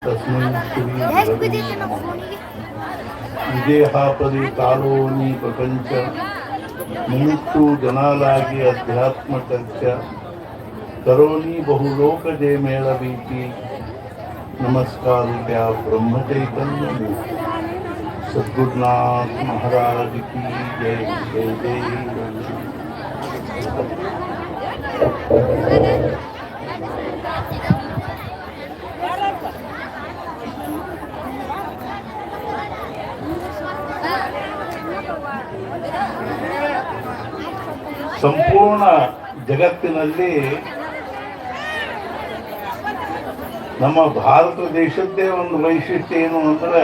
तस्मै श्री ವಿದೇಹಾಪದಿ ಕಾಲೋನಿ ಪ್ರಪಂಚ ಮುಮುಕ್ಷು ಜನಾಲಾಗಿ ಅಧ್ಯಾತ್ಮ ಚರ್ಚಾ ಕರೋನಿ ಬಹುಲೋಕ ಜಯ ಮೇಳವೀತಿ नमस्कार क्या ब्रह्म चैतन्य सद्गुरुनाथ महाराज की जय जय जय। ಸಂಪೂರ್ಣ ಜಗತ್ತಿನಲ್ಲಿ ನಮ್ಮ ಭಾರತ ದೇಶದ್ದೇ ಒಂದು ವೈಶಿಷ್ಟ್ಯ ಏನು ಅಂದರೆ,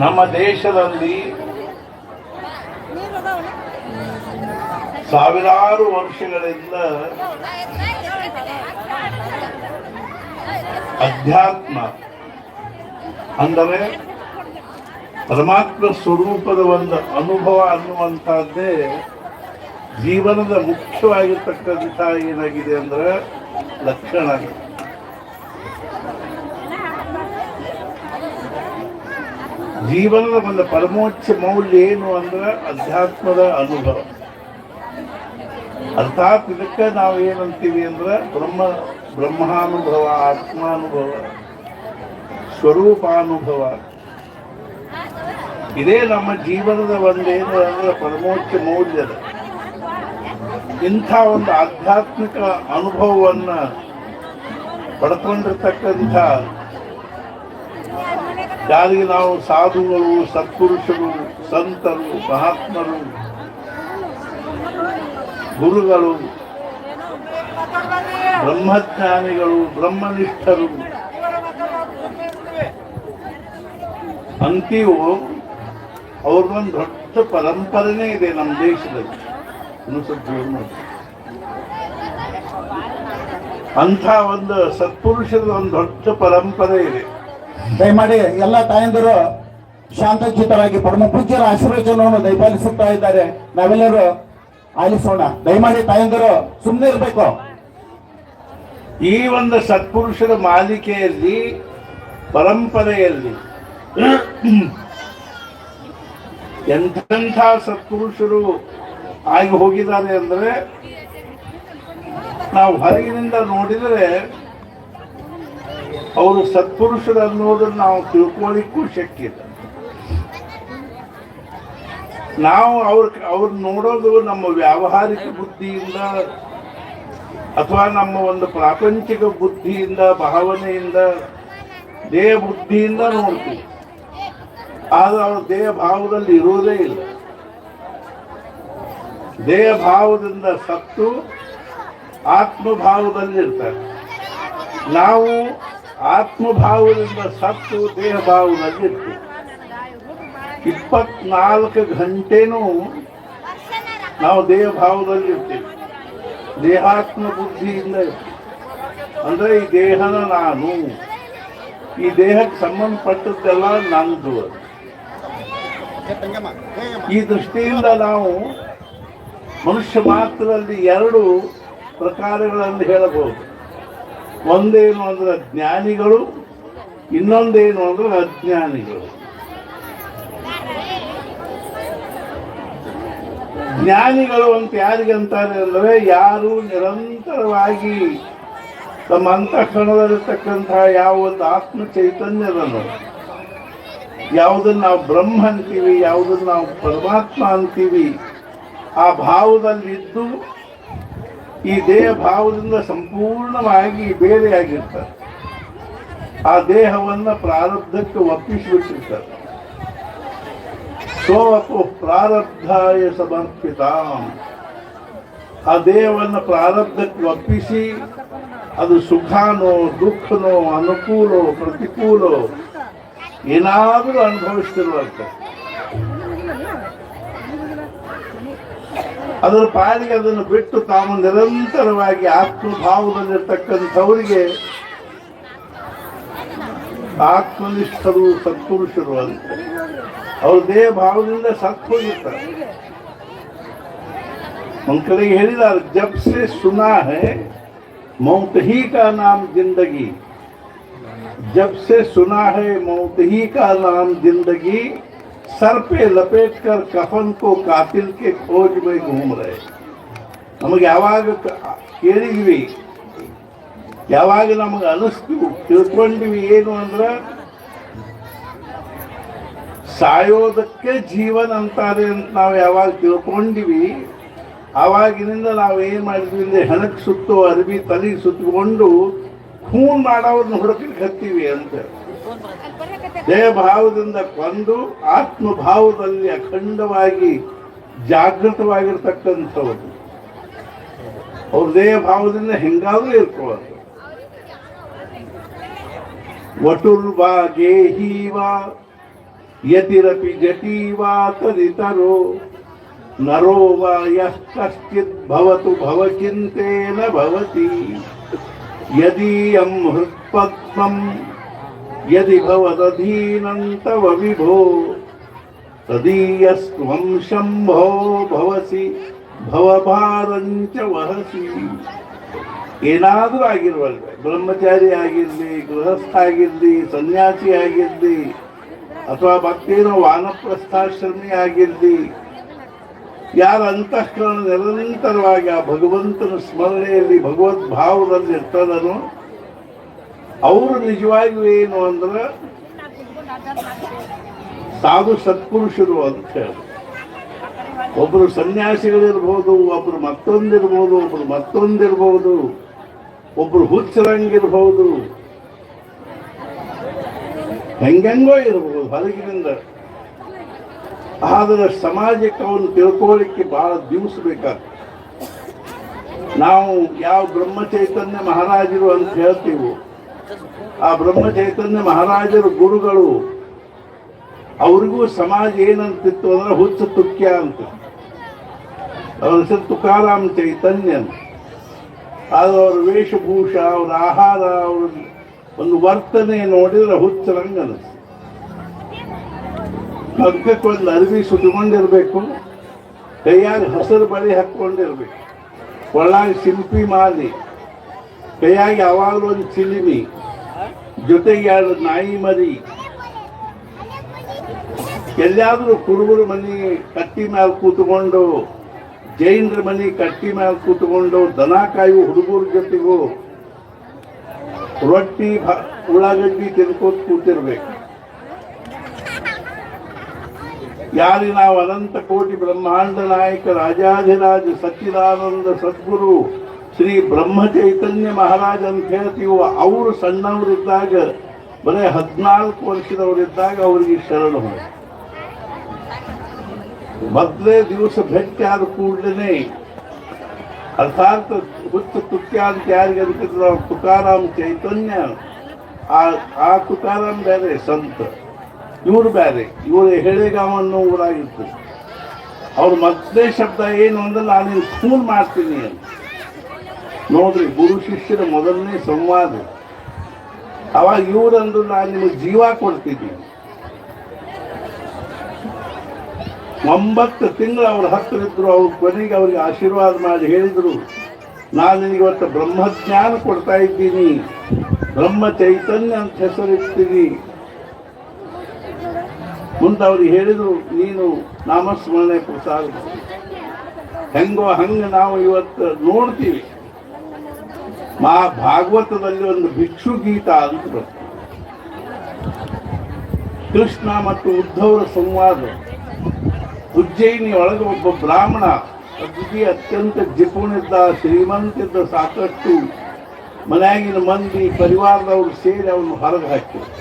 ನಮ್ಮ ದೇಶದಲ್ಲಿ ಸಾವಿರಾರು ವರ್ಷಗಳಿಂದ ಅಧ್ಯಾತ್ಮ ಅಂದರೆ ಪರಮಾತ್ಮ ಸ್ವರೂಪದ ಒಂದು ಅನುಭವ ಅನ್ನುವಂಥದ್ದೇ ಜೀವನದ ಮುಖ್ಯವಾಗಿರ್ತಕ್ಕಂಥ ಏನಾಗಿದೆ ಅಂದರೆ ಲಕ್ಷಣ. ಜೀವನದ ಒಂದು ಪರಮೋಚ್ಚ ಮೌಲ್ಯ ಏನು ಅಂದ್ರೆ ಅಧ್ಯಾತ್ಮದ ಅನುಭವ. ಅರ್ಥಾತ್ ಇದಕ್ಕೆ ನಾವು ಏನಂತೀವಿ ಅಂದ್ರೆ ಬ್ರಹ್ಮಾನುಭವ, ಆತ್ಮಾನುಭವ, ಸ್ವರೂಪಾನುಭವ. ಇದೇ ನಮ್ಮ ಜೀವನದ ಒಂದೇನು ಅಂದ್ರೆ ಪರಮೋಚ್ಚ ಮೌಲ್ಯದ ಇಂಥ ಒಂದು ಆಧ್ಯಾತ್ಮಿಕ ಅನುಭವವನ್ನು ಪಡ್ಕೊಂಡಿರ್ತಕ್ಕಂಥ ಯಾರಿಗೆ ನಾವು ಸಾಧುಗಳು, ಸತ್ಪುರುಷರು, ಸಂತರು, ಮಹಾತ್ಮರು, ಗುರುಗಳು, ಬ್ರಹ್ಮಜ್ಞಾನಿಗಳು, ಬ್ರಹ್ಮನಿಷ್ಠರು ಅಂತೀವೋ ಅವ್ರಿಗೊಂದು ದೊಡ್ಡ ಪರಂಪರೆನೇ ಇದೆ ನಮ್ಮ ದೇಶದಲ್ಲಿ. ಅಂಥ ಒಂದು ಸತ್ಪುರುಷದ ಒಂದು ದೊಡ್ಡ ಪರಂಪರೆ ಇದೆ. ದಯಮಾಡಿ ಎಲ್ಲ ತಾಯಂದಿರು ಶಾಂತಚಿತ್ತರಾಗಿ ಪರಮ ಪೂಜ್ಯರ ಆಶೀರ್ವಚನವನ್ನು ದಯಪಾಲಿಸುತ್ತಾ ಇದ್ದಾರೆ. ನಾವೆಲ್ಲರೂ ಆಲಿಸೋಣ. ದಯಮಾಡಿ ತಾಯಂದಿರು ಸುಮ್ಮನೆ ಇರಬೇಕು. ಈ ಒಂದು ಸತ್ಪುರುಷರ ಮಾಲಿಕೆಯಲ್ಲಿ, ಪರಂಪರೆಯಲ್ಲಿ ಎಂಥ ಸತ್ಪುರುಷರು ಆಗಿ ಹೋಗಿದ್ದಾರೆ ಅಂದರೆ, ನಾವು ಹೊರಗಿನಿಂದ ನೋಡಿದರೆ ಅವರು ಸತ್ಪುರುಷರು ಅನ್ನೋದನ್ನು ನಾವು ತಿಳ್ಕೊಳ್ಳಿಕ್ಕೂ ಶಕ್ಯ ಇಲ್ಲ. ನಾವು ಅವ್ರು ನೋಡೋದು ನಮ್ಮ ವ್ಯಾವಹಾರಿಕ ಬುದ್ಧಿಯಿಂದ ಅಥವಾ ನಮ್ಮ ಒಂದು ಪ್ರಾಪಂಚಿಕ ಬುದ್ಧಿಯಿಂದ, ಭಾವನೆಯಿಂದ, ದೇಹ ಬುದ್ಧಿಯಿಂದ ನೋಡ್ತೀವಿ. ಆದರೆ ಅವರು ದೇಹ ಭಾವದಲ್ಲಿ ಇರೋದೇ ಇಲ್ಲ. ದೇಹ ಭಾವದಿಂದ ಸತ್ತು ಆತ್ಮಭಾವದಲ್ಲಿರ್ತಾರೆ. ನಾವು ಆತ್ಮಭಾವದಿಂದ ಸತ್ತು ದೇಹ ಭಾವದಲ್ಲಿರ್ತೀವಿ. 24 ಗಂಟೆನೂ ನಾವು ದೇಹ ಭಾವದಲ್ಲಿರ್ತೀವಿ. ದೇಹಾತ್ಮ ಬುದ್ಧಿಯಿಂದ ಅಂದರೆ ಈ ದೇಹನ ನಾನು, ಈ ದೇಹಕ್ಕೆ ಸಂಬಂಧಪಟ್ಟದ್ದೆಲ್ಲ ನಂದು. ಈ ದೃಷ್ಟಿಯಿಂದ ನಾವು ಮನುಷ್ಯ ಮಾತ್ರದಲ್ಲಿ 2 ಪ್ರಕಾರಗಳಲ್ಲಿ ಹೇಳಬಹುದು. ಒಂದೇನು ಅಂದ್ರೆ ಜ್ಞಾನಿಗಳು, ಇನ್ನೊಂದೇನು ಅಂದ್ರೆ ಅಜ್ಞಾನಿಗಳು. ಜ್ಞಾನಿಗಳು ಅಂತ ಯಾರಿಗೆ ಅಂತಾರೆ ಅಂದರೆ, ಯಾರು ನಿರಂತರವಾಗಿ ತಮ್ಮ ಅಂತಃಕರಣದಲ್ಲಿರ್ತಕ್ಕಂತಹ ಯಾವ ಒಂದು ಆತ್ಮ ಚೈತನ್ಯದನ್ನು, ಯಾವುದನ್ನು ನಾವು ಬ್ರಹ್ಮ ಅಂತೀವಿ, ಯಾವುದನ್ನು ನಾವು ಪರಮಾತ್ಮ ಅಂತೀವಿ, ಆ ಭಾವದಲ್ಲಿದ್ದು ಈ ದೇಹ ಭಾವದಿಂದ ಸಂಪೂರ್ಣವಾಗಿ ಬೇರೆಯಾಗಿರ್ತಾರೆ. ಆ ದೇಹವನ್ನು ಪ್ರಾರಬ್ಧಕ್ಕೆ ಒಪ್ಪಿಸಿಬಿಟ್ಟಿರ್ತಾರೆ. ಸೋಪು ಪ್ರಾರಬ್ಧಾಯ ಸಮರ್ಪಿತ. ಆ ದೇಹವನ್ನು ಪ್ರಾರಬ್ಧಕ್ಕೆ ಒಪ್ಪಿಸಿ ಅದು ಸುಖನೋ, ದುಃಖನೋ, ಅನುಕೂಲೋ, ಪ್ರತಿಕೂಲೋ ಏನಾದರೂ ಅನುಭವಿಸ್ತಿರುವಂತ ಅದರ ಪಾಡಿಗೆ ಅದನ್ನು ಬಿಟ್ಟು ತಾವು ನಿರಂತರವಾಗಿ ಆತ್ಮಭಾವದಲ್ಲಿರ್ತಕ್ಕಂಥವರಿಗೆ ಆತ್ಮನಿಷ್ಠರು, ಸತ್ಪುರುಷರು ಅಂತ. ಅವ್ರ ದೇಹ ಭಾವದಿಂದ ಸತ್ತು ಹೋಗಿರ್ತಾರೆ. ಒಂದ್ ಕಡೆಗೆ ಹೇಳಿದ್ದಾರೆ, ಜಬ್ ಸೆ ಸುನಾ ಹೈ मौत ही का नाम जिंदगी, जब से सुना है मौत ही का नाम जिंदगी, सर पे लपेट कर कफन को कातिल के खोज में घूम रहे. ನಮಗೆ ಯಾವಾಗ ಕೇಳಿದ್ವಿ, ಯಾವಾಗ ನಮಗೆ ಅನಿಸ್ತು, ತಿಳ್ಕೊಂಡಿವಿ ಏನು ಅಂದ್ರೆ ಸಾಯೋದಕ್ಕೆ ಜೀವನ ಅಂತಾರೆ ಅಂತ ನಾವು ಯಾವಾಗ ತಿಳ್ಕೊಂಡಿವಿ, ಆವಾಗಿನಿಂದ ನಾವು ಏನು ಮಾಡಿದ್ವಿ ಅಂದರೆ ಹೆಣಕ್ಕೆ ಸುತ್ತು ಅರ್ಬಿ ತಲೆ ಸುತ್ತಕೊಂಡು ಖೂನ್ ಮಾಡೋರನ್ನ ಹುಡುಕಲಿಕ್ಕೆ ಹತ್ತೀವಿ ಅಂತ. ದೇಹಭಾವದಿಂದ ಕೊಂದು ಆತ್ಮಭಾವದಲ್ಲಿ ಅಖಂಡವಾಗಿ ಜಾಗೃತವಾಗಿರ್ತಕ್ಕಂಥವ್ರು. ಅವ್ರ ದೇಹ ಭಾವದಿಂದ ಹೆಂಗಾದ್ರೂ ಇರ್ಕೊಳ್ಳೋದು. ವಟುರ್ವಾ ಗೇಹೀವಾ ಯತಿರಪಿ ಜಟೀವಾ ತದಿತರೋ ನರೋ ವಾ ಯಃ ಕಶ್ಚಿತ್ ಭವತು ಭವಚಿಂತೇನ ಭವತಿ ಯದೀಯಂ ಹೃತ್ಪದ್ಮಂ ಯದಿ ಭವದಧೀನಂ ತವ ವಿಭೋ ತದೀಯಸ್ತ್ವಂ ಶಂಭೋ ಭವಸಿ ಭವಭಾರಂಚ ವಹಸಿ. ಏನಾದರೂ ಆಗಿರುವಲ್ವ, ಬ್ರಹ್ಮಚಾರಿ ಆಗಿರಲಿ, ಗೃಹಸ್ಥ ಆಗಿರಲಿ, ಸನ್ಯಾಸಿ ಆಗಿರಲಿ, ಅಥವಾ ಭಕ್ತೇನೋ ವಾನಪ್ರಸ್ಥಾಶ್ರಮಿ ಆಗಿರಲಿ, ಯಾರ ಅಂತಃಕರಣ ನಿರಂತರವಾಗಿ ಆ ಭಗವಂತನ ಸ್ಮರಣೆಯಲ್ಲಿ ಭಗವದ್ ಭಾವದಲ್ಲಿ ಇರ್ತದನೋ ಅವರು ನಿಜವಾಗಿಯೂ ಏನು ಅಂದ್ರೆ ಸಾಧು ಸತ್ಪುರುಷರು ಅಂತ ಹೇಳಿ. ಒಬ್ಬರು ಸನ್ಯಾಸಿಗಳಿರ್ಬೋದು, ಒಬ್ರು ಮತ್ತೊಂದಿರ್ಬೋದು, ಒಬ್ರು ಮತ್ತೊಂದಿರ್ಬೋದು, ಒಬ್ರು ಹುಚ್ಚರಂಗಿರ್ಬೋದು, ಹೆಂಗೆಂಗೋ ಇರ್ಬೋದು ಹೊರಗಿನಿಂದ. ಆದರೆ ಸಮಾಜಕ್ಕೆ ಅವನು ತಿಳ್ಕೊಳ್ಳಿಕ್ಕೆ ಬಹಳ ದಿವಸ ಬೇಕಾಗ್ತದೆ. ನಾವು ಯಾವ ಬ್ರಹ್ಮಚೈತನ್ಯ ಮಹಾರಾಜರು ಅಂತ ಹೇಳ್ತೀವಿ, ಆ ಬ್ರಹ್ಮಚೈತನ್ಯ ಮಹಾರಾಜರು ಗುರುಗಳು, ಅವ್ರಿಗೂ ಸಮಾಜ ಏನಂತಿತ್ತು ಅಂದ್ರೆ ಹುಚ್ಚ ತುಕ್ಯ ಅಂತ. ಅವ್ರ ಹೆಸರು ತುಕಾರಾಮ್ ಚೈತನ್ಯ. ಆದ್ರೆ ಅವ್ರ ವೇಷಭೂಷ, ಅವ್ರ ಆಹಾರ, ಅವ್ರ ಒಂದು ವರ್ತನೆ ನೋಡಿದ್ರೆ ಹುಚ್ಚರಂಗ ಅನಿಸ್ತು. ಹಗ್ಗಕ್ಕೆ ಒಂದು ಅರ್ವಿ ಸುತ್ತಕೊಂಡಿರ್ಬೇಕು, ಕೈಯಾಗ ಹಸಿರು ಬಳಿ ಹಾಕ್ಕೊಂಡಿರ್ಬೇಕು, ಒಳಾಗ ಶಿಲ್ಪಿ ಮಾಲಿ, ಕೈಯಾಗ ಯಾವಾಗಲೂ ಒಂದು ಚಿಲಿಮಿ, ಜೊತೆಗೆ ಎರಡು ನಾಯಿ ಮರಿ. ಎಲ್ಲಾದ್ರೂ ಕುರುಬರು ಮನೆ ಕಟ್ಟಿ ಮೇಲೆ ಕೂತ್ಕೊಂಡು, ಜೈನರ ಮನೆ ಕಟ್ಟಿ ಮೇಲೆ ಕೂತ್ಕೊಂಡು, ದನ ಕಾಯುವ ಹುಡುಗರ ಜೊತೆಗೂ ರೊಟ್ಟಿ ಉಳ್ಳಾಗಡ್ಡಿ ತಿನ್ಕೋತ ಕೂತಿರ್ಬೇಕು. ಯಾರಿ ನಾವು ಅನಂತ ಕೋಟಿ ಬ್ರಹ್ಮಾಂಡ ನಾಯಕ ರಾಜಾಧಿರಾಜ ಸಚ್ಚಿದಾನಂದ ಸದ್ಗುರು ಶ್ರೀ ಬ್ರಹ್ಮ ಚೈತನ್ಯ ಮಹಾರಾಜ್ ಅಂತ ಹೇಳ್ತೀವೋ, ಅವರು ಸಣ್ಣವರಿದ್ದಾಗ, ಬರೀ 14 ವರ್ಷದವರಿದ್ದಾಗ ಅವರಿಗೆ ಶರಣ ಹೋಗಿ ಮೊದಲೇ ದಿವಸ ಭೇಟಿ ಆದ ಕೂಡಲೇ, ಅರ್ಥಾತ್ ಹುಚ್ಚ ತುಕ್ಯ ಅಂತ ಯಾರಿಗೆ ಅಂತಿದ್ರು, ತುಕಾರಾಮ್ ಚೈತನ್ಯ. ಆ ತುಕಾರಾಮ್ ಬೇರೆ ಸಂತ, ಇವರು ಬೇರೆ. ಇವರು ಹೆಳೆಗಾಂವ್ ಅನ್ನೋ ಊರಾಗಿತ್ತು. ಅವ್ರ ಮೊದಲೇ ಶಬ್ದ ಏನು ಅಂದ್ರೆ ನಾನು ಫೋನ್ ಮಾಡ್ತೀನಿ ಅಂತ. ನೋಡ್ರಿ, ಗುರು ಶಿಷ್ಯರ ಮೊದಲನೇ ಸಂವಾದ. ಅವಾಗ ಇವರಂದ್ರು ನಾನು ನಿಮಗೆ ಜೀವ ಕೊಡ್ತೀನಿ. 9 ತಿಂಗಳು ಅವ್ರ ಹತ್ತಿರಿದ್ರು. ಅವ್ರ ಕೊನೆಗೆ ಅವ್ರಿಗೆ ಆಶೀರ್ವಾದ ಮಾಡಿ ಹೇಳಿದ್ರು, ನಾನು ನಿನಗೆ ಬ್ರಹ್ಮಜ್ಞಾನ ಕೊಡ್ತಾ ಇದ್ದೀನಿ, ಬ್ರಹ್ಮ ಚೈತನ್ಯ ಅಂತ ಹೆಸರಿಡ್ತೀನಿ. ಮುಂದೆ ಅವ್ರಿಗೆ ಹೇಳಿದ್ರು, ನೀನು ನಾಮಸ್ಮರಣೆ ಪ್ರಸಾದ ಹೆಂಗೋ ಹಂಗೆ ನಾವು ಇವತ್ತು ನೋಡ್ತೀವಿ. ಭಾಗವತದಲ್ಲಿ ಒಂದು ಭಿಕ್ಷು ಗೀತ ಅಂತ ಬರ್ತದೆ. ಕೃಷ್ಣ ಮತ್ತು ಉದ್ಧವರ ಸಂವಾದ. ಉಜ್ಜಯಿನಿ ಒಳಗೆ ಒಬ್ಬ ಬ್ರಾಹ್ಮಣ, ಅತ್ಯಂತ ಜಿಪುಣಿದ್ದ, ಶ್ರೀಮಂತಿದ್ದ, ಸಾಕಷ್ಟು ಮನೆಯಾಗಿನ ಮಂದಿ ಪರಿವಾರದವ್ರು ಸೇರಿ ಅವನು ಹೊರಗೆ ಹಾಕಿದ್ರು.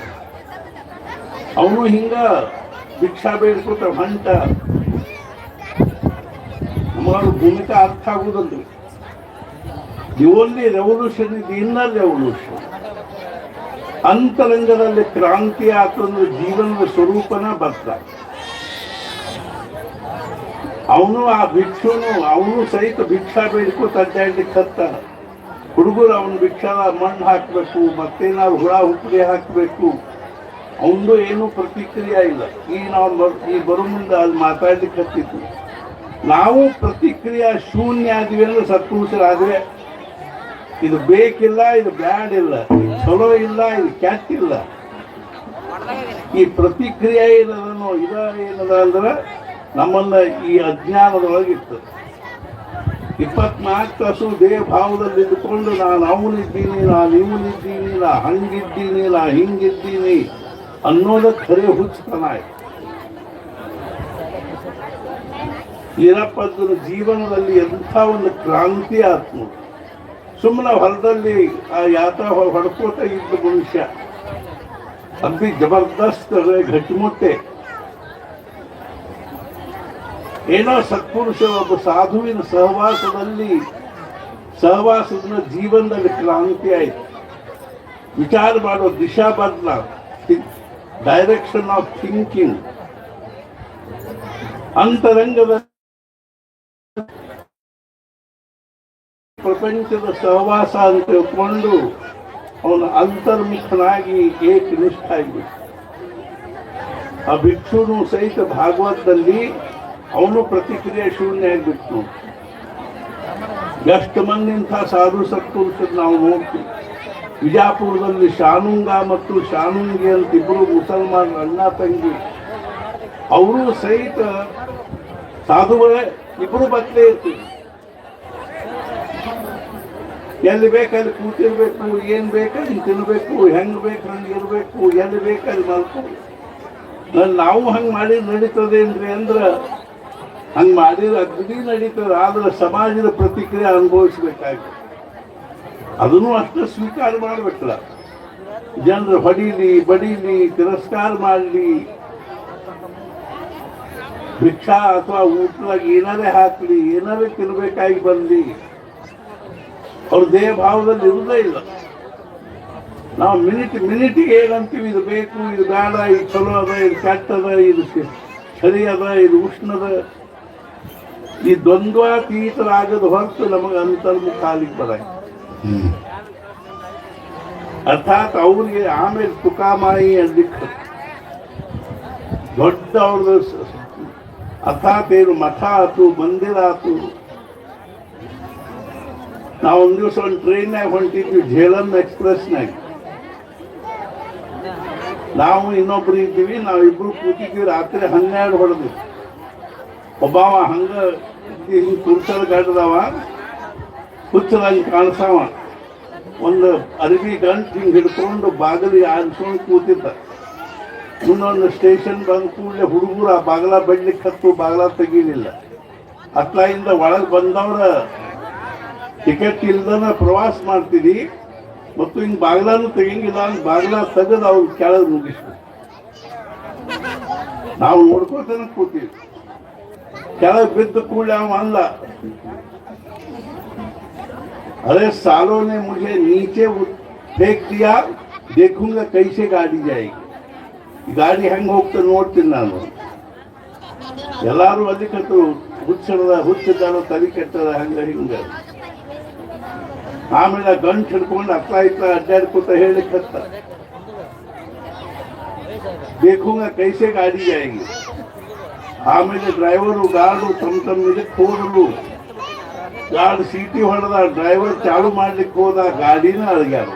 ಅವನು ಹಿಂಗ ಭಿಕ್ಷಾ ಬೇಡ್ಕೊತ ಹೊಂಟ. ನಮಗ ಭೂಮಿಕಾ ಅರ್ಥ ಆಗುವುದಲ್ರಿ. ದಿ ಓನ್ಲಿ ರೆವಲ್ಯೂಷನ್ ಇದು ಇನ್ನರ್ ರೆವಲ್ಯೂಷನ್. ಅಂತರಂಗದಲ್ಲಿ ಕ್ರಾಂತಿ ಆತಂದ್ರೆ ಜೀವನದ ಸ್ವರೂಪನ ಬರ್ತಾರೆ. ಅವನು ಆ ಭಿಕ್ಷುನು ಅವನು ಸಹಿತ ಭಿಕ್ಷಾ ಬೇಡ್ಕೊತ ಅಡ್ಡಾಡ್ಲಿಕ್ಕೆ ಹತ್ತಾನ. ಹುಡುಗರು ಅವನ ಭಿಕ್ಷಾದ ಮಣ್ಣು ಹಾಕಬೇಕು, ಮತ್ತೇನಾದ್ರು ಹುಳ ಹುಪ್ಪಡಿ ಹಾಕಬೇಕು. ಅವನದು ಏನೂ ಪ್ರತಿಕ್ರಿಯೆ ಇಲ್ಲ. ಈಗ ನಾವು ಈ ಬರೋ ಮುಂದೆ ಅಲ್ಲಿ ಮಾತಾಡ್ಲಿಕ್ಕೆ ಹತ್ತಿತ್ತು. ನಾವು ಪ್ರತಿಕ್ರಿಯೆ ಶೂನ್ಯ ಆದ್ವಿ ಅಂದ್ರೆ ಸತ್ಪುರುಷರಾದ್ರೆ ಇದು ಬೇಕಿಲ್ಲ, ಇದು ಬ್ಯಾಡ್ ಇಲ್ಲ, ಇದು ಚಲೋ ಇಲ್ಲ, ಇದು ಕೆಟ್ಟಿಲ್ಲ. ಈ ಪ್ರತಿಕ್ರಿಯೆ ಏನದನೋ ಇದ ಏನದ ಅಂದ್ರೆ ನಮ್ಮನ್ನ ಈ ಅಜ್ಞಾನದೊಳಗಿತ್ತು. 24 ತಾಸು ದೇಹ ಭಾವದಲ್ಲಿ ಇದ್ದುಕೊಂಡು ನಾನು ಅವನಿದ್ದೀನಿ, ನಾನು ಇವನಿದ್ದೀನಿ, ನಾ ಹಂಗಿದ್ದೀನಿ, ನಾ ಹಿಂಗಿದ್ದೀನಿ ಅನ್ನೋದ ಖರೆ ಹುಚ್ಚತನ ಆಯ್ತು. ಈರಪ್ಪನ ಜೀವನದಲ್ಲಿ ಎಂಥ ಒಂದು ಕ್ರಾಂತಿ ಆತ್ಮ. ಸುಮ್ಮನೆ ಹೊಲದಲ್ಲಿ ಆ ಯಾತ ಹೊಡ್ಕೋತ ಇದ್ದ ಮನುಷ್ಯ ಅತಿ ಜಬರ್ದಸ್ತ್ ಗಟ್ಟಿಮುಟ್ಟೆ. ಏನೋ ಸತ್ಪುರುಷ ಒಬ್ಬ ಸಾಧುವಿನ ಸಹವಾಸದ ಜೀವನದಲ್ಲಿ ಕ್ರಾಂತಿ ಆಯ್ತು. ವಿಚಾರ ಮಾಡೋ ದಿಶಾ ಬದಲ, ಡೈರೆಕ್ಷನ್ ಆಫ್ ಥಿಂಕಿಂಗ್. ಅಂತರಂಗದ ಪ್ರಪಂಚದ ಸಹವಾಸ ಅಂತ ತಿಳ್ಕೊಂಡು ಅವನ ಅಂತರ್ಮುಖನಾಗಿ ಏಕನಿಷ್ಠ ಆಗಿಬಿಟ್ಟು. ಆ ಭಿಕ್ಷುನು ಸಹಿತ ಭಾಗವತದಲ್ಲಿ ಅವನು ಪ್ರತಿಕ್ರಿಯೆ ಶೂನ್ಯ ಆಗಿಬಿಟ್ಟು. ಎಷ್ಟು ಮಂದಿ ಇಂಥ ಸಾಧು ಸತ್ಪುರುಷರು ನಾವು ನೋಡ್ತೀವಿ. ವಿಜಾಪುರದಲ್ಲಿ ಶಾನುಂಗ ಮತ್ತು ಶಾನುಂಗಿ ಅಂತ ಇಬ್ಬರು ಮುಸಲ್ಮಾನ್ ಅಣ್ಣ ತಂಗಿ, ಅವರು ಸಹಿತ ಸಾಧುಗಳೇ, ಇಬ್ಬರು ಬತ್ತಲೇ ಇರ್ತೀವಿ. ಎಲ್ಲಿ ಬೇಕಲ್ಲಿ ಕೂತಿರ್ಬೇಕು, ಏನ್ ಬೇಕಲ್ಲಿ ತಿನ್ಬೇಕು, ಹೆಂಗ್ ಬೇಕು ಹಂಗಿರ್ಬೇಕು, ಎಲ್ಲಿ ಬೇಕಲ್ಲಿ ಮಲ್ಕೊಂಡು. ನಾವು ಹಂಗೆ ಮಾಡಿದ್ರೆ ನಡೀತದೇನ್ರಿ ಅಂದ್ರೆ ಹಂಗೆ ಮಾಡಿದ್ರೆ ಅಗ್ನಿ ನಡೀತದೆ. ಆದ್ರೆ ಸಮಾಜದ ಪ್ರತಿಕ್ರಿಯೆ ಅನುಭವಿಸ್ಬೇಕಾಗಿ ಅದನ್ನು ಅಷ್ಟು ಸ್ವೀಕಾರ ಮಾಡ್ಬೇಕಲ್ಲ. ಜನರು ಹೊಡೀಲಿ, ಬಡೀಲಿ, ತಿರಸ್ಕಾರ ಮಾಡಲಿ, ಭಿಕ್ಷಾ ಅಥವಾ ಊಟದಾಗ ಏನಾರೇ ಹಾಕ್ಲಿ, ಏನಾರೇ ತಿನ್ಬೇಕಾಗಿ ಬಂದ್ಲಿ, ಅವ್ರ ದೇಹ ಭಾವದಲ್ಲಿ ಇರುವುದೇ ಇಲ್ಲ. ನಾವು ಮಿನಿಟಿಗೆ ಏನಂತೀವಿ, ಇದು ಬೇಕು, ಇದು ಬೇಡ, ಇದು ಚಲೋ ಅದ, ಇದು ಕೆಟ್ಟದ, ಇದು ಚಳಿ ಅದ, ಇದು ಉಷ್ಣದ. ಈ ದ್ವಂದ್ವಾತೀತರಾಗದ ಹೊರತು ನಮಗೆ ಅಂತರ್ಮುಖ ಕಾಲಿಗೆ ಬರ. ಅರ್ಥಾತ್ ಅವ್ರಿಗೆ ಆಮೇಲೆ ತುಕಾಮಾಯಿ ಅನ್ಲಿಕ್ಕೆ ದೊಡ್ಡ ಅವ್ರದ್ದು ಅರ್ಥಾತ್ ಏನು ಮಠ ಆತು, ಮಂದಿರ ಆತು. ನಾವು ಒಂದು ದಿವಸ ಒಂದು ಟ್ರೈನ್ನಾಗ ಹೊಂಟಿದ್ವಿ, ಝೇಲಂ ಎಕ್ಸ್ಪ್ರೆಸ್ನಾಗ. ನಾವು ಇನ್ನೊಬ್ರು ಇದ್ದೀವಿ, ನಾವಿಬ್ರು ಕೂತಿದ್ವಿ. ರಾತ್ರಿ 12 ಹೊಡೆದ್ವಿ. ಒಬ್ಬವ ಹಂಗ ಹಿಂಗೆ ಕುರ್ಸಲ್ ಗಡ್ದವ, ಹುಚ್ಚರಂಗೆ ಕಾಣಿಸವ, ಒಂದು ಅರಬಿ ಗಂಟು ಹಿಂಗೆ ಹಿಡ್ಕೊಂಡು ಬಾಗಿಲಿಗೆ ಅನ್ಸ್ಕೊಂಡು ಕೂತಿದ್ದ. ಮುಂದೊಂದು ಸ್ಟೇಷನ್ ಬಂದ ಕೂಡಲೇ ಹುಡುಗರು ಆ ಬಾಗಲ ಬಡ್ಲಿಕ್ಕೆ ಹತ್ತು, ಬಾಗಲ ತೆಗೀಲಿಲ್ಲ. ಹತ್ತಲಿಂದ ಒಳಗೆ ಬಂದವ್ರ ಟಿಕೆಟ್ ಇಲ್ದನ ಪ್ರವಾಸ ಮಾಡ್ತೀವಿ ಮತ್ತು ಹಿಂಗೆ ಬಾಗ್ಲಾನು ತೆಗಿಂಗಿಲ್ಲ ಅಂತ ಬಾಗ್ಲ ತೆಗೆದು ಅವ್ರು ಕೆಳಗೆ ಮುಗಿಸ್ಬೇಕು. ನಾವು ನೋಡ್ಕೋತಾನೆ ಕೂತೀವಿ. ಕೆಳಗೆ ಬಿದ್ದ ಕೂಡಲೇ ಅವ ಅಲ್ಲ, अरे सालों ने मुझे नीचे फेंक दिया, देखूंगा कैसे गाड़ी जाएगी. ಗಾಡಿ ಹೆಂಗೆ ಹೋಗ್ತದೆ ನೋಡ್ತೀನಿ ನಾನು. ಎಲ್ಲಾರು ಅದಕ್ಕಂತೂ ಹುಚ್ಚದಾರ ತಲೆ ಕೆಟ್ಟದ ಹಂಗ ಹಿಂಗ. ಆಮೇಲೆ ಗಂಟು ಹಿಡ್ಕೊಂಡು ಅತ್ತ ಇತ್ತ ಅಡ್ಡಾಡ್ಕೊತ ಹೇಳಿಕತ್ತ, देखूंगा कैसे गाड़ी जाएगी. ಆಮೇಲೆ ಡ್ರೈವರು ಗಾರ್ಡು ತಮ್ಮ ಇದಕ್ಕೆ ಹೋದ್ರು. ಗಾರ್ಡ್ ಸೀಟಿ ಹೊಡೆದ, ಡ್ರೈವರ್ ಚಾಲು ಮಾಡ್ಲಿಕ್ಕೆ ಹೋದ, ಗಾಡಿನ ಅಳಗ್ಯಾರ.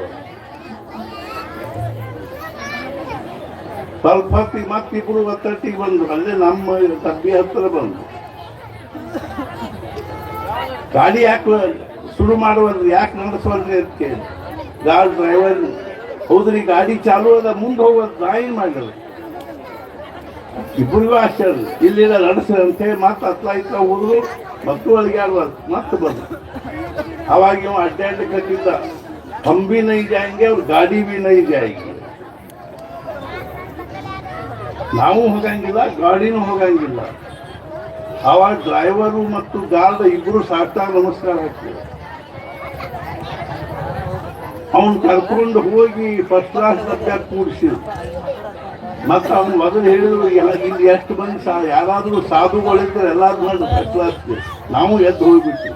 ಸ್ವಲ್ಪ ಹೊತ್ತಿಗೆ ಮತ್ತಿಬ್ರು ಒತ್ತಟ್ಟಿಗೆ ಬಂದ್ರು. ಅಲ್ಲೇ ನಮ್ಮ ತಬ್ಬಿ ಹತ್ರ ಬಂದ್ರು. ಗಾಡಿ ಯಾಕೆ ಶುರು ಮಾಡುವಲ್ರಿ, ಯಾಕೆ ನಡೆಸುವಲ್ರಿ ಅಂತ ಕೇಳಿ. ಗಾರ್ಡ್ ಡ್ರೈವರ್, ಹೌದ್ರಿ ಗಾಡಿ ಚಾಲು ಅದ, ಮುಂದೆ ಹೋಗೋದು ನಾ ಏನ್ ಮಾಡಿದ್ರು. ಇಬ್ಬರಿಗೂ ಆಶ್ಚರ್ಯ. ಇಲ್ಲಿಲ್ಲ ನಡೆಸ್ರಿ ಅಂತ ಹೇಳಿ ಮತ್ತೆ ಹತ್ಲ ಇತ್ತ ಹೋದ್ರು. ಮತ್ತು ಅಲ್ಲಿಗಾಡ್ಬಾರ್ದು, ಮತ್ತೆ ಬಂದ್ರು. ಅವಾಗ ಇವ ಅಡ್ಡಾಡ್ಲಿಕ್ಕೆ ಹತ್ತಿದ್ದ. ಹಮ್ ಭಿ ನೈ ಜಾಯಂಗೆ ಅವ್ರ ಗಾಡಿ ಭಿ ನೈ ಜಾಯಂಗೆ. ನಾವು ಹೋಗಂಗಿಲ್ಲ, ಗಾಡಿನೂ ಹೋಗಂಗಿಲ್ಲ. ಅವಾಗ ಡ್ರೈವರು ಮತ್ತು ಗಾರ್ಡ್ ಇಬ್ರು ಸಾಷ್ಟಾಂಗ ನಮಸ್ಕಾರ ಹಾಕ್ತೀವಿ. ಅವನು ಕರ್ಕೊಂಡು ಹೋಗಿ ಫಸ್ಟ್ ಕ್ಲಾಸ್ ಡಬ್ಬ್ಯಾಗ ಕೂಡಿಸಿದ್ರು. ಮತ್ತು ಅವನು ಮೊದಲು ಹೇಳಿದ್ರು, ಇಲ್ಲಿ ಎಷ್ಟು ಮಂದಿ ಯಾರಾದರೂ ಸಾಧುಗಳಿದ್ರೆ ಎಲ್ಲಾರು ಮಾಡಿ ಫಸ್ಟ್ ಕ್ಲಾಸ್ಗೆ. ನಾವು ಎದ್ದು ಹೋಗ್ಬಿಟ್ಟು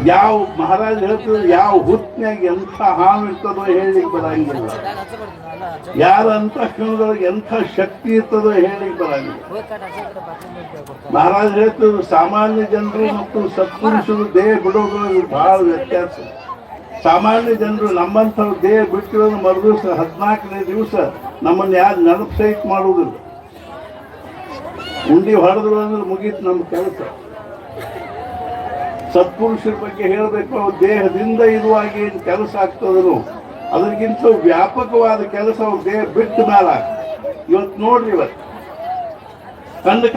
ಯಾವ ಮಹಾರಾಜ್ ಹೇಳ್ತಿದ್ರು, ಯಾವ ಹುಟ್ಟಿನಾಗ ಎಂಥ ಹಾವು ಇರ್ತದೋ ಹೇಳಲಿಕ್ಕೆ ಬರಂಗಿಲ್ಲ, ಯಾರ ಅಂತಃಕರಣದೊಳಗೆ ಎಂಥ ಶಕ್ತಿ ಇರ್ತದೋ ಹೇಳಲಿಕ್ಕೆ ಬರಂಗಿಲ್ಲ. ಮಹಾರಾಜ್ ಹೇಳ್ತಿದ್ರು, ಸಾಮಾನ್ಯ ಜನರು ಮತ್ತು ಸತ್ಪುರುಷರು ದೇಹ ಬಿಡೋದ್ರಲ್ಲಿ ಬಹಳ ವ್ಯತ್ಯಾಸ. ಸಾಮಾನ್ಯ ಜನರು ನಮ್ಮಂಥವ್ರು ದೇಹ ಬಿಟ್ಟಿರೋದು ಮರುದಿವಸ 14ನೇ ದಿವಸ ನಮ್ಮನ್ನು ಯಾರು ನೆನಪು ಸಹಿತ ಮಾಡುವುದಿಲ್ಲ. ಉಂಡಿ ಹೊಡೆದ್ರು ಅಂದ್ರೆ ಮುಗೀತು ನಮ್ಮ ಕೆಲಸ. ಸತ್ಪುರುಷರ ಬಗ್ಗೆ ಹೇಳಬೇಕು, ಅವ್ರ ದೇಹದಿಂದ ಇರುವಾಗ ಏನು ಕೆಲಸ ಆಗ್ತದೋ ಅದಕ್ಕಿಂತ ವ್ಯಾಪಕವಾದ ಕೆಲಸ ಅವ್ರ ದೇಹ ಬಿಟ್ಟ ಮೇಲೆ. ಇವತ್ತು ನೋಡ್ರಿ, ಇವತ್ತು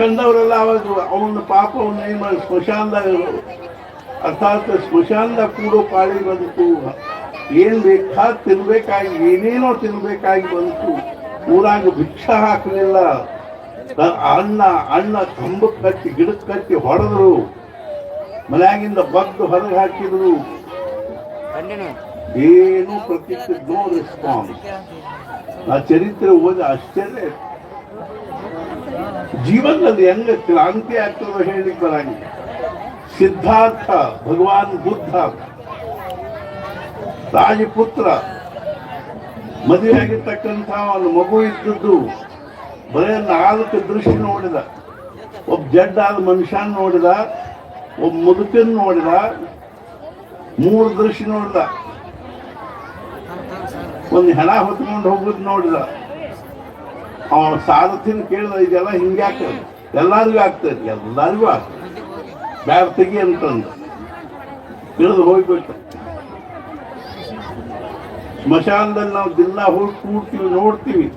ಕಂಡವರೆಲ್ಲ ಅವಾಗ ಅವನ ಪಾಪ ಅವನ್ನ ಏನು ಮಾಡಿ ಸ್ಮಶಾನದಾಗ, ಅರ್ಥಾತ್ ಸ್ಮಶಾನದಾಗ ಕೂಡೋ ಪಾಳಿ ಬಂತು. ಏನ್ ಬೇಕಾದ ತಿನ್ಬೇಕಾಗಿ, ಏನೇನೋ ತಿನ್ಬೇಕಾಗಿ ಬಂತು. ಊರಾಗ ಭಿಕ್ಷಾ ಹಾಕಲಿಲ್ಲ, ಅಣ್ಣ ಕಂಬಕ್ಕೆ ಕಟ್ಟಿ ಗಿಡಕ್ಕೆ ಕಟ್ಟಿ ಹೊಡೆದ್ರು, ಮನ್ಯಾಗಿಂದ ಬಗ್ದು ಹೊರಗೆ ಹಾಕಿದ್ರು. ಏನು ಪ್ರತಿಕ್ರಿಯೆ, ನೋ ರೆಸ್ಪಾನ್ಸ್. ಆ ಚರಿತ್ರೆ ಓದಿ ಆಶ್ಚರ್ಯ. ಜೀವನದಲ್ಲಿ ಹೆಂಗ ಕ್ರಾಂತಿ ಆಗ್ತದೋ ಹೇಳಲಿಕ್ಕೆ ಬರಂಗಿಲ್ಲ. ಸಿದ್ಧಾರ್ಥ, ಭಗವಾನ್ ಬುದ್ಧ, ರಾಜಪುತ್ರ, ಮದುವೆ ಆಗಿರ್ತಕ್ಕಂಥ ಒಂದು ಮಗು ಇದ್ದದ್ದು ಬರೇ 4 ದೃಷ್ಟಿ ನೋಡಿದ. ಒಬ್ಬ ಜಡ್ಡಾದ ಮನುಷ್ಯನ ನೋಡಿದ, ಒಬ್ಬ ಮುದುಕನ್ ನೋಡಿದ, 3 ದೃಷ್ಟಿ ನೋಡಿದ. ಒಂದು ಹೆಣ ಹೊತ್ಕೊಂಡು ಹೋಗುದು ನೋಡಿದ. ಅವನ ಸಾರಥಿನ ಕೇಳಿದ, ಇದೆಲ್ಲ ಹಿಂಗ್ಯಾಕ? ಎಲ್ಲರಿಗೂ ಆಗ್ತದೆ, ಎಲ್ಲರಿಗೂ ಆಗ್ತದೆ, ಬ್ಯಾಡ ತೆಗಿ ಅಂತಂದು ತಿಳಿದು ಹೋಗ್ಬೇಕು. ಸ್ಮಶಾನದಲ್ಲಿ ನಾವು ದಿನ ಹೋಗಿ ಕೂಡ್ತೀವಿ, ನೋಡ್ತೀವಿ,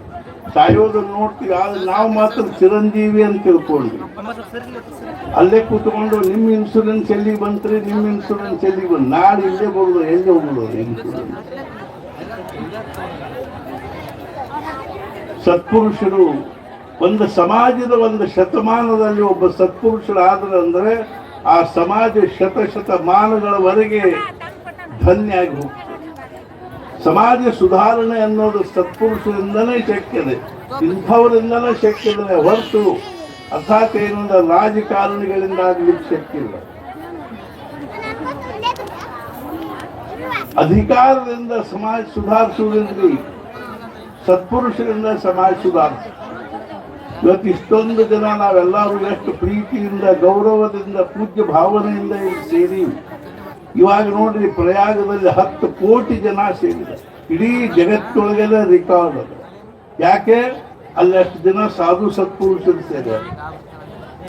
ಸಾಯೋದನ್ನು ನೋಡ್ತೀವಿ. ಆದ್ರೆ ನಾವು ಮಾತ್ರ ಚಿರಂಜೀವಿ ಅಂತ ತಿಳ್ಕೊಂಡ್ವಿ. ಅಲ್ಲೇ ಕೂತ್ಕೊಂಡು ನಿಮ್ಮ ಇನ್ಸೂರೆನ್ಸ್ ಎಲ್ಲಿಗೆ ಬಂತ್ರಿ, ನಿಮ್ಮ ಇನ್ಸೂರೆನ್ಸ್ ಎಲ್ಲಿಗೆ ಬಂತು, ನಾಳೆ ಇಲ್ಲೇ ಬರೋದು, ಎಲ್ಲಿ ಹೋಗ್ಬೋದು ಇನ್ಸೂರೆನ್ಸ್. ಸತ್ಪುರುಷರು ಒಂದು ಸಮಾಜದ ಒಂದು ಶತಮಾನದಲ್ಲಿ ಒಬ್ಬ ಸತ್ಪುರುಷರಾದ್ರೆ ಅಂದರೆ ಆ ಸಮಾಜ ಶತಮಾನಗಳವರೆಗೆ ಧನ್ಯ ಆಗಿ ಹೋಗ್ತದೆ. ಸಮಾಜ ಸುಧಾರಣೆ ಅನ್ನೋದು ಸತ್ಪುರುಷರಿಂದಲೇ ಶಕ್ಯದೆ, ಇಂಥವರಿಂದಲೇ ಶಕ್ಯದೆ ಹೊರತು ಅರ್ಥಾತ್ ಏನಂದ್ರೆ ರಾಜಕಾರಣಿಗಳಿಂದ ಆಗ್ಲಿಕ್ಕೆ ಶಕ್ಯ ಇಲ್ಲ. ಅಧಿಕಾರದಿಂದ ಸಮಾಜ ಸುಧಾರಿಸುವುದಿಲ್ಲ, ಸತ್ಪುರುಷರಿಂದ ಸಮಾಜ ಸುಧಾರಿಸ. ಇವತ್ತು ಇಷ್ಟೊಂದು ಜನ ನಾವೆಲ್ಲರೂ ಎಷ್ಟು ಪ್ರೀತಿಯಿಂದ, ಗೌರವದಿಂದ, ಪೂಜ್ಯ ಭಾವನೆಯಿಂದ ಇಲ್ಲಿ ಸೇರಿ, ಇವಾಗ ನೋಡ್ರಿ ಪ್ರಯಾಗದಲ್ಲಿ 10 ಕೋಟಿ ಜನ ಸೇರಿದೆ. ಇಡೀ ಜಗತ್ತೊಳಗೆಲ್ಲ ರೆಕಾರ್ಡ್ ಅದು. ಯಾಕೆ? ಅಲ್ಲಿ ಅಷ್ಟು ಜನ ಸಾಧು ಸತ್ಪುರುಷರು ಸೇರ್ಯಾರ,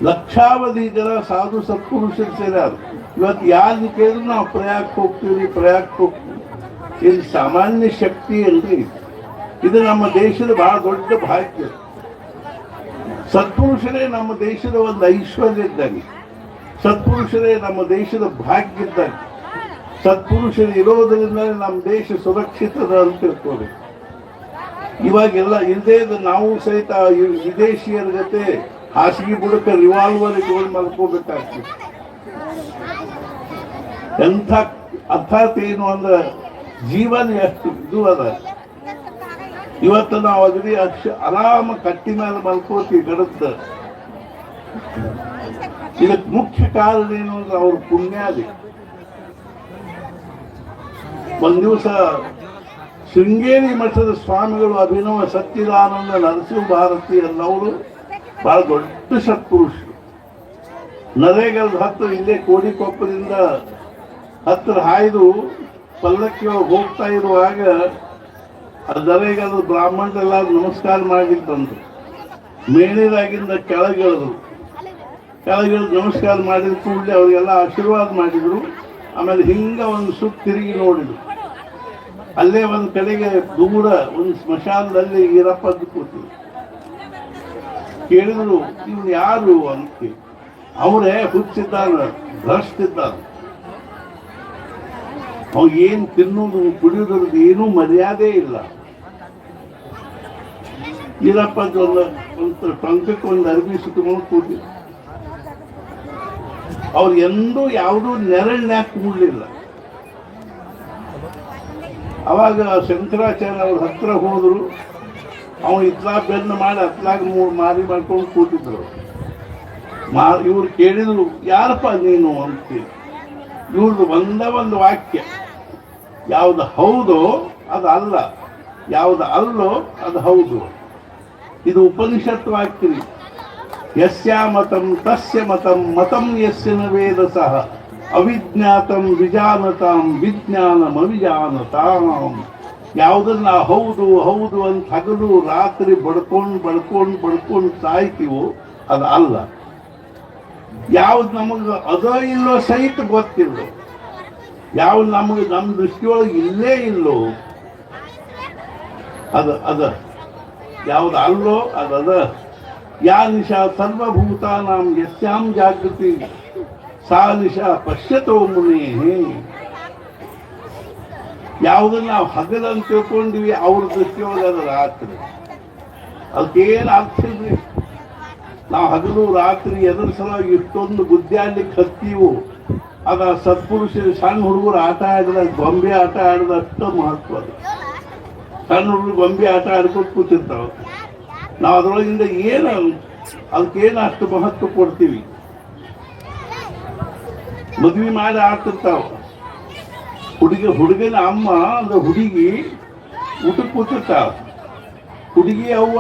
ಲಕ್ಷಾವಧಿ ಜನ ಸಾಧು ಸತ್ಪುರುಷರು ಸೇರ್ಯಾರ. ಇವತ್ತು ಯಾರು ಕೇಳಿದ್ರು ನಾವು ಪ್ರಯಾಗಕ್ಕೆ ಹೋಗ್ತೀವಿ, ಪ್ರಯಾಗಕ್ಕೆ ಹೋಗ್ತೀವಿ. ಇದು ಸಾಮಾನ್ಯ ಶಕ್ತಿ ಅಲ್ರಿ, ಇದು ನಮ್ಮ ದೇಶದ ಬಹಳ ದೊಡ್ಡ ಭಾಗ್ಯ. ಸತ್ಪುರುಷರೇ ನಮ್ಮ ದೇಶದ ಒಂದು ಐಶ್ವರ್ಯ ಇದ್ದಂಗೆ, ಸತ್ಪುರುಷರೇ ನಮ್ಮ ದೇಶದ ಭಾಗ್ಯ ಇದ್ದಂಗೆ. ಸತ್ಪುರುಷರು ಇರೋದರಿಂದ ನಮ್ಮ ದೇಶ ಸುರಕ್ಷಿತದ ಅಂತ ತಿಳ್ಕೋಬೇಕು. ಇವಾಗೆಲ್ಲ ಇಲ್ಲದೇ ನಾವು ಸಹಿತ ವಿದೇಶಿಯರ ಜೊತೆ ಹಾಸಿಗೆ ಬುಡಕ ರಿವಾಲ್ವರ್ ಇಟ್ಕೊಂಡು ಮಲ್ಕೋಬೇಕಾಗ್ತದೆ. ಎಂಥ ಅರ್ಥಾತ್ ಏನು ಅಂದ್ರೆ ಜೀವನ ಎಷ್ಟು ಇದು ಅದ. ಇವತ್ತು ನಾವು ಅಗದಿ ಆರಾಮ ಕಟ್ಟಿ ಮೇಲೆ ಮಲ್ಕೋತೀವಿ ಗಡದ. ಇದಕ್ಕೆ ಮುಖ್ಯ ಕಾರಣ ಏನು ಅಂದ್ರೆ ಅವ್ರ ಪುಣ್ಯಾದಿ. ಒಂದ್ ದಿವಸ ಶೃಂಗೇರಿ ಮಠದ ಸ್ವಾಮಿಗಳು ಅಭಿನವ ಸಚ್ಚಿದಾನಂದ ನರಸಿಂಹ ಭಾರತಿ ಅನ್ನೋರು ಬಹಳ ದೊಡ್ಡ ಸತ್ಪುರುಷರು. ನರೇಗಲ್ದ ಹತ್ತಿರ ಇಲ್ಲೇ ಕೋಡಿಕೊಪ್ಪದಿಂದ ಹತ್ತಿರ ಹಾಯ್ದು ಪಲ್ಲಕ್ಕಿ ಹೋಗ್ತಾ ಇರುವಾಗ ನರೇಗಲ್ದ ಬ್ರಾಹ್ಮಣರೆಲ್ಲ ನಮಸ್ಕಾರ ಮಾಡಿದ್ರಂದ್ರು. ಮೇಲಿದಾಗಿಂದ ಕೆಳಗಿಳಿದ್ರು. ಕೆಳಗಿಳಿದು ನಮಸ್ಕಾರ ಮಾಡಿದ ಕೂಡಲೇ ಅವರಿಗೆಲ್ಲ ಆಶೀರ್ವಾದ ಮಾಡಿದ್ರು. ಆಮೇಲೆ ಹಿಂಗ ಒಂದು ಸುತ್ತ ತಿರುಗಿ ನೋಡಿದ್ರು. ಅಲ್ಲೇ ಒಂದು ಕಡೆಗೆ ದೂರ ಒಂದು ಸ್ಮಶಾನದಲ್ಲಿ ಈರಪ್ಪದ್ದು ಕೂತಿದ್ರು. ಕೇಳಿದ್ರು, ಇವ್ನು ಯಾರು ಅಂತ. ಅವರೇ ಹುಚ್ಚಿದ್ದಾನ, ಭ್ರಷ್ಟಿದ್ದಾನ. ಅವ್ ಏನ್ ತಿನ್ನೋದು ಕುಡಿಯೋದ್ರದ್ದು ಏನೂ ಮರ್ಯಾದೆ ಇಲ್ಲ. ಈರಪ್ಪದ್ದು ಒಂದು ಟೊಂಕಕ್ಕೆ ಒಂದು ಅರ್ಬಿ ಸುತ್ತಕೊಂಡು ಕೂತಿದ್ರು. ಅವ್ರು ಎಂದೂ ಯಾವುದೂ ನೆರಳಿನ್ಯಾಕ ಕೂಡಲಿಲ್ಲ. ಅವಾಗ ಶಂಕರಾಚಾರ್ಯ ಅವ್ರ ಹತ್ರ ಹೋದ್ರು. ಅವನು ಇತ್ಲಾ ಬೆನ್ನು ಮಾಡಿ ಹತ್ಲಾಗ ಮಾರಿ ಮಾಡ್ಕೊಂಡು ಕೂತಿದ್ರು. ಇವ್ರು ಕೇಳಿದ್ರು, ಯಾರಪ್ಪ ನೀನು ಅಂತ. ಇವ್ರದ್ದು ಒಂದು ವಾಕ್ಯ, ಯಾವುದು ಹೌದೋ ಅದು ಅಲ್ಲ, ಯಾವುದು ಅಲ್ಲೋ ಅದು ಹೌದು. ಇದು ಉಪನಿಷತ್ ವಾಕ್ಯ. ಯಸ್ಯ ಮತಂ ತಸ್ಯ ಮತಂ ಮತಂ ಯಸ್ಯ ನ ವೇದ ಸಹ ಅವಿಜ್ಞಾತಂ ವಿಜಾನತಾಂ ವಿಜ್ಞಾನಂ ಅವಿಜಾನತಾಂ. ಯಾವುದನ್ನ ಹೌದು ಹೌದು ಅಂತ ಹಗಲು ರಾತ್ರಿ ಬಡ್ಕೊಂಡು ಸಾಯ್ತೀವೋ ಅದು ಅಲ್ಲ. ಯಾವ್ದು ನಮಗೆ ಅದೋ ಇಲ್ಲೋ ಸಹಿತ ಗೊತ್ತಿಲ್ಲ, ಯಾವ್ದು ನಮಗೆ ನಮ್ಮ ದೃಷ್ಟಿಯೊಳಗೆ ಇಲ್ಲೇ ಇಲ್ಲೋ ಅದ ಯಾವ್ದು ಅಲ್ಲೋ ಅದ. ಯಾ ನಿಶಾ ಸರ್ವಭೂತಾನಾಂ ಯಸ್ಯಾಂ ಜಾಗೃತಿ ಸಾ ನಿಶಾ ಪಶ್ಯತೋ ಮುನಿ. ಯಾವುದನ್ನ ನಾವು ಹಗಲಂತ ತಿಳ್ಕೊಂಡಿವಿ ಅವ್ರ ದೃಷ್ಟಿಯೊಳಗೆ ಅದು ರಾತ್ರಿ. ಅದಕ್ಕೇನು ಅರ್ಥ ಇಲ್ರಿ. ನಾವು ಹಗಲು ರಾತ್ರಿ ಎದುರು ಸಲ ಇಷ್ಟೊಂದು ಗುದ್ದಾಡ್ಲಿಕ್ಕೆ ಹತ್ತೀವು. ಆಗ ಸತ್ಪುರುಷರು ಸಣ್ಣ ಹುಡುಗರು ಆಟ ಆಡಿದ ಗೊಂಬೆ ಆಟ ಆಡಿದ ಅಷ್ಟು ಮಹತ್ವ ಅದು. ಸಣ್ಣ ಹುಡುಗರು ಗೊಂಬೆ ಆಟ ಆಡ್ಕೊಂಡು ಕೂತಿರ್ತಾವೆ. ನಾವು ಅದರೊಳಗಿಂದ ಏನು ಅದಕ್ಕೇನು ಅಷ್ಟು ಮಹತ್ವ ಕೊಡ್ತೀವಿ. ಮದ್ವೆ ಮಾಡಿ ಆಡ್ತಿರ್ತಾವ. ಹುಡುಗನ ಅಮ್ಮ ಅಂದ್ರೆ ಹುಡುಗಿ ಊಟಕ್ಕೆ ಕೂತಿರ್ತಾವ. ಹುಡುಗಿ ಅವ್ವ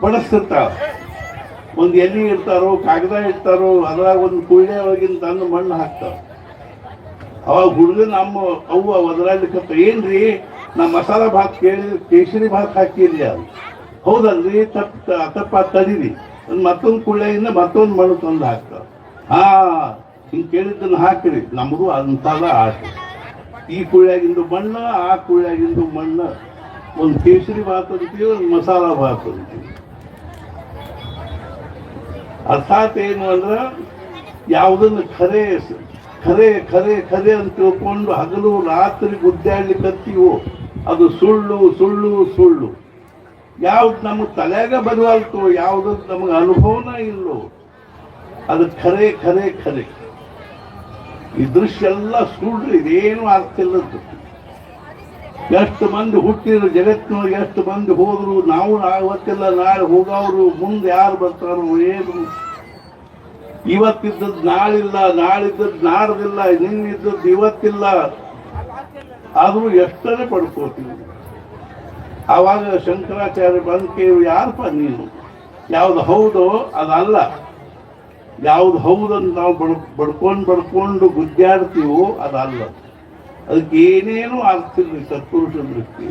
ಬಡಿಸ್ತಿರ್ತಾವ. ಒಂದು ಎಲೆ ಇಡ್ತಾರೋ ಕಾಗದ ಇಡ್ತಾರೋ ಅದ್ರಾಗ ಒಂದು ಕುಳ್ಳೆ ಒಳಗಿನ ತಂದು ಮಣ್ಣು ಹಾಕ್ತಾವ. ಅವಾಗ ಹುಡುಗನ ಅಮ್ಮ ಅವ್ವ ಒದರಾಡ್ಲಿಕ್ಕತ್ತ, ಏನ್ರಿ ನಾ ಮಸಾಲ ಭಾತ್ ಕೇಸರಿ ಭಾತ್ ಹಾಕಿರ್ಲಿ ಅದು. ಹೌದಲ್ರಿ, ತಪ್ಪ ತಡೀರಿ. ಮತ್ತೊಂದು ಕುಳ್ಳೆಯಿಂದ ಮತ್ತೊಂದು ಮಣ್ಣು ತಂದು ಹಾಕ್ತಾವ. ಹಿಂಗೆ ಕೇಳಿದ್ದನ್ನು ಹಾಕಿರಿ. ನಮಗೂ ಅಂಥದ ಆಸೆ. ಈ ಕುಳ್ಳ್ಯಾಗಿಂದು ಮಣ್ಣು, ಆ ಕುಳ್ಳ್ಯಾಗಿಂದು ಮಣ್ಣು. ಒಂದು ಕೇಸರಿ ಭಾತ್ ಅಂತೀವಿ, ಒಂದು ಮಸಾಲ ಭಾತ್ ಅಂತೀವಿ. ಅರ್ಥಾತ್ ಏನು ಅಂದ್ರೆ ಯಾವುದನ್ನು ಖರೆ ಖರೆ ಖರೆ ಖರೆ ಅಂತ ತಿಳ್ಕೊಂಡು ಹಗಲು ರಾತ್ರಿ ಗುದ್ದಾಡ್ಲಿಕ್ಕತ್ತೀವೋ ಅದು ಸುಳ್ಳು ಸುಳ್ಳು ಸುಳ್ಳು. ಯಾವ್ದು ನಮಗೆ ತಲೆಯಾಗ ಬರುವಲ್ತು, ಯಾವುದು ನಮಗೆ ಅನುಭವನ ಇಲ್ಲೋ ಅದು ಖರೆ ಖರೆ ಖರೆ. ಈ ದೃಶ್ಯ ಎಲ್ಲ ಸುಳ್ಳು, ಇದೇನು ಅರ್ಥ ಇಲ್ಲದ್ದು. ಎಷ್ಟು ಮಂದಿ ಹುಟ್ಟಿದ್ರು ಜಗತ್ತಿನೊಳಗೆ, ಎಷ್ಟು ಮಂದಿ ಹೋದ್ರು, ನಾವು ಇವತ್ತೆಲ್ಲ ನಾಳೆ ಹೋಗೋರು, ಮುಂದೆ ಯಾರು ಬರ್ತಾರೋ ಏನು. ಇವತ್ತಿದ್ದದ್ದು ನಾಳಿಲ್ಲ, ನಾಳಿದ್ದದ್ದು ನಾಡ್ದಿಲ್ಲ, ನಿನ್ನಿದ್ದದ್ದು ಇವತ್ತಿಲ್ಲ. ಆದರೂ ಎಷ್ಟನೇ ಪಡ್ಕೋತೀವಿ. ಆವಾಗ ಶಂಕರಾಚಾರ್ಯ ಬಂದು ಕೇಳಿ, ಯಾರಪ್ಪ ನೀನು, ಯಾವ್ದು ಹೌದೋ ಅದಲ್ಲ, ಯಾವ್ದು ಹೌದಂತ ನಾವು ಬಡ್ಕೊಂಡು ಗುದ್ದಾಡ್ತೀವೋ ಅದಲ್ಲ. ಅದಕ್ಕೆ ಏನೇನು ಅರ್ಥ ಇಲ್ಲ ಸತ್ಪುರುಷ ದೃಷ್ಟಿ.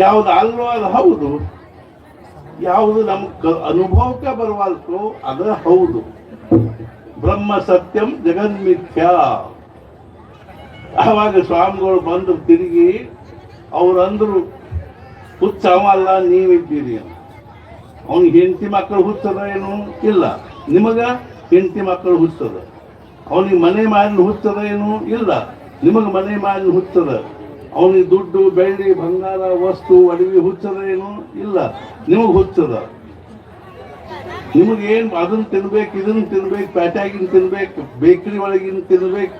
ಯಾವುದು ಅಲ್ವೋ ಅದು ಹೌದು, ಯಾವುದು ನಮ್ಗೆ ಅನುಭವಕ್ಕೆ ಬರುವಲ್ತೋ ಅದು ಹೌದು. ಬ್ರಹ್ಮ ಸತ್ಯಂ ಜಗನ್ಮಿಥ್ಯ. ಆವಾಗ ಸ್ವಾಮಿಗಳು ಬಂದು ತಿರುಗಿ ಅವ್ರಂದ್ರು, ಹುಚ್ಚ ಅವಲ್ಲ ನೀವಿದ್ದೀರಿ. ಅವನಿಗೆ ಹೆಂಡತಿ ಮಕ್ಕಳು ಹುಚ್ಚದ ಏನು ಇಲ್ಲ, ನಿಮಗ ಹೆಂಡತಿ ಮಕ್ಕಳು ಹುಚ್ಚದ. ಅವನಿಗೆ ಮನೆ ಮಾಲಿನ ಹುಚ್ಚದ ಏನು ಇಲ್ಲ, ನಿಮಗೆ ಮನೆ ಮಾಲಿನ ಹುಚ್ಚದ. ಅವನಿಗೆ ದುಡ್ಡು ಬೆಳ್ಳಿ ಬಂಗಾರ ವಸ್ತು ಅಡವಿ ಹುಚ್ಚದ ಏನು ಇಲ್ಲ, ನಿಮಗೆ ಹುಚ್ಚದ. ನಿಮಗೇನು ಅದನ್ನು ತಿನ್ಬೇಕು, ಇದನ್ನು ತಿನ್ಬೇಕು, ಪ್ಯಾಟ್ಯಾಗಿನ ತಿನ್ಬೇಕು, ಬೇಕರಿ ಒಳಗಿನ ತಿನ್ಬೇಕು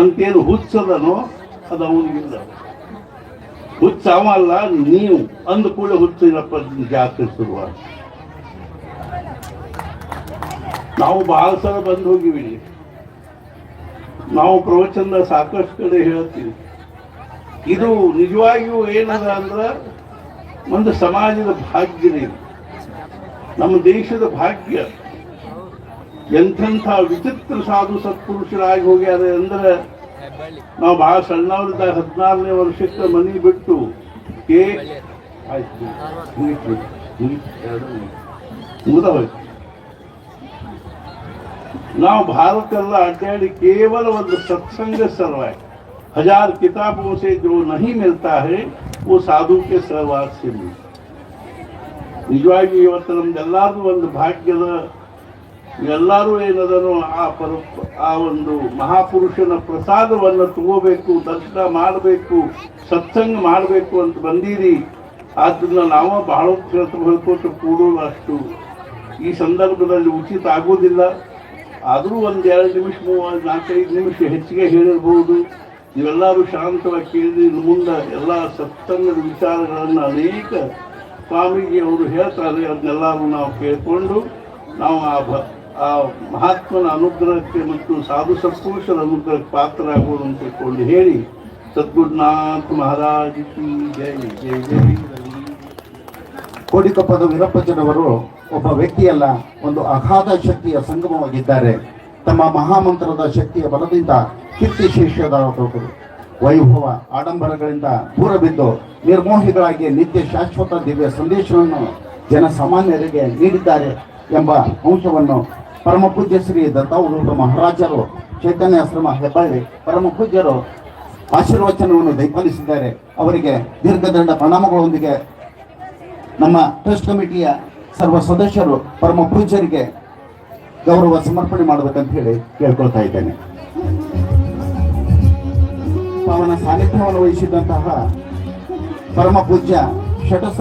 ಅಂತೇನು ಹುಚ್ಚದನೋ ಅದು ಅವನಿಗಿಲ್ಲ. ಹುಚ್ಚ ಅವಲ್ಲ, ನೀವು ಅಂದ ಕೂಡ ಹುಚ್ಚಿನಪ್ಪ ಜಾಸ್ತಿ ಶುರುವಾದ. ನಾವು ಬಹಳ ಸಲ ಬಂದು ಹೋಗಿವಿ. ನಾವು ಪ್ರವಚನದ ಸಾಕಷ್ಟು ಕಡೆ ಹೇಳ್ತೀವಿ. ಇದು ನಿಜವಾಗಿಯೂ ಏನದ ಅಂದ್ರೆ ಒಂದು ಸಮಾಜದ ಭಾಗ್ಯನೇ, ನಮ್ಮ ದೇಶದ ಭಾಗ್ಯ. ಎಂಥೆಂಥ ವಿಚಿತ್ರ ಸಾಧು ಸತ್ಪುರುಷರಾಗಿ ಹೋಗ್ಯಾರೆ ಅಂದ್ರೆ, ನಾವು ಬಹಳ ಸಣ್ಣವರಿದ್ದಾಗ 16ನೇ ವರ್ಷಕ್ಕೆ ಮನೆ ಬಿಟ್ಟು ಮುಗಿದೋಯ್ತು. ನಾವು ಭಾರತ ಎಲ್ಲ ಅಡ್ಡಾಡಿ ಕೇವಲ ಒಂದು ಸತ್ಸಂಗ ಸಲುವಾಗಿ. 1000 किताबों से जो नहीं मिलता है वो साधु के सहवास से मिलता. ನಿಜವಾಗಿ ಇವತ್ತು ನಮ್ದೆಲ್ಲರೂ ಒಂದು ಭಾಗ್ಯದ, ಎಲ್ಲರೂ ಏನದನೋ ಆ ಒಂದು ಮಹಾಪುರುಷನ ಪ್ರಸಾದವನ್ನು ತಗೋಬೇಕು, ದರ್ಶನ ಮಾಡಬೇಕು, ಸತ್ಸಂಗ ಮಾಡಬೇಕು ಅಂತ ಬಂದೀರಿ. ಆದ್ದರಿಂದ ನಾವು ಬಹಳ ಹೇಳ್ಕೊಟ್ಟು ಕೂಡೋದು ಅಷ್ಟು ಈ ಸಂದರ್ಭದಲ್ಲಿ ಉಚಿತ ಆಗೋದಿಲ್ಲ. ಆದರೂ ಒಂದು 2 ನಿಮಿಷ 4-5 ನಿಮಿಷ ಹೆಚ್ಚಿಗೆ ಹೇಳಿರ್ಬೋದು. ನೀವೆಲ್ಲರೂ ಶಾಂತವಾಗಿ ಕೇಳಿ ಮುಂದೆ ಎಲ್ಲ ಸತ್ಸಂಗದ ವಿಚಾರಗಳನ್ನು ಅನೇಕ ಸ್ವಾಮೀಜಿ ಅವರು ಹೇಳ್ತಾರೆ. ಅದನ್ನೆಲ್ಲರೂ ನಾವು ಕೇಳಿಕೊಂಡು ನಾವು ಆ ಮಹಾತ್ಮನ ಅನುಗ್ರಹಕ್ಕೆ ಮತ್ತು ಸಾಧು ಸತ್ಪುರುಷರ ಅನುಗ್ರಹಕ್ಕೆ ಪಾತ್ರರಾಗುವುದು ಅಂತ ತಿಳ್ಕೊಂಡು ಹೇಳಿ ಸದ್ಗುರುನಾಥ ಮಹಾರಾಜ್ ಕಿ ಜೈ ಜೈ ಜೈ. ಕೋಡಿಕೊಪ್ಪದ ವೀರಪ್ಪಜ್ಜನವರು ಒಬ್ಬ ವ್ಯಕ್ತಿಯಲ್ಲ, ಒಂದು ಅಗಾಧ ಶಕ್ತಿಯ ಸಂಗಮವಾಗಿದ್ದಾರೆ. ತಮ್ಮ ಮಹಾಮಂತ್ರದ ಶಕ್ತಿಯ ಬಲದಿಂದ ಕೀರ್ತಿ ಶೀರ್ಷದವರು ವೈಭವ ಆಡಂಬರಗಳಿಂದ ದೂರ ಬಿದ್ದು ನಿರ್ಮೋಹಿಗಳಾಗಿ ನಿತ್ಯ ಶಾಶ್ವತ ದಿವ್ಯ ಸಂದೇಶವನ್ನು ಜನಸಾಮಾನ್ಯರಿಗೆ ನೀಡಿದ್ದಾರೆ ಎಂಬ ಅಂಶವನ್ನು ಪರಮ ಪೂಜ್ಯ ಶ್ರೀ ದತ್ತಾವಧೂತ ಮಹಾರಾಜರು ಚೈತನ್ಯ ಆಶ್ರಮ ಹೆಬ್ಬಳ್ಳಿ ಪರಮ ಪೂಜ್ಯರು ಆಶೀರ್ವಚನವನ್ನು ದಯಪಾಲಿಸಿದ್ದಾರೆ. ಅವರಿಗೆ ದೀರ್ಘದಂಡ ಪ್ರಣಾಮಗಳೊಂದಿಗೆ ನಮ್ಮ ಟ್ರಸ್ಟ್ ಕಮಿಟಿಯ ಸರ್ವ ಸದಸ್ಯರು ಪರಮ ಪೂಜ್ಯರಿಗೆ ಗೌರವ ಸಮರ್ಪಣೆ ಮಾಡಬೇಕಂತ ಹೇಳಿ ಕೇಳ್ಕೊಳ್ತಾ ಇದ್ದೇನೆ. ಪಾವನ ಸಾನ್ನಿಧ್ಯವನ್ನು ವಹಿಸಿದಂತಹ ಪರಮ ಪೂಜ್ಯ ಶಟಸ್ಥ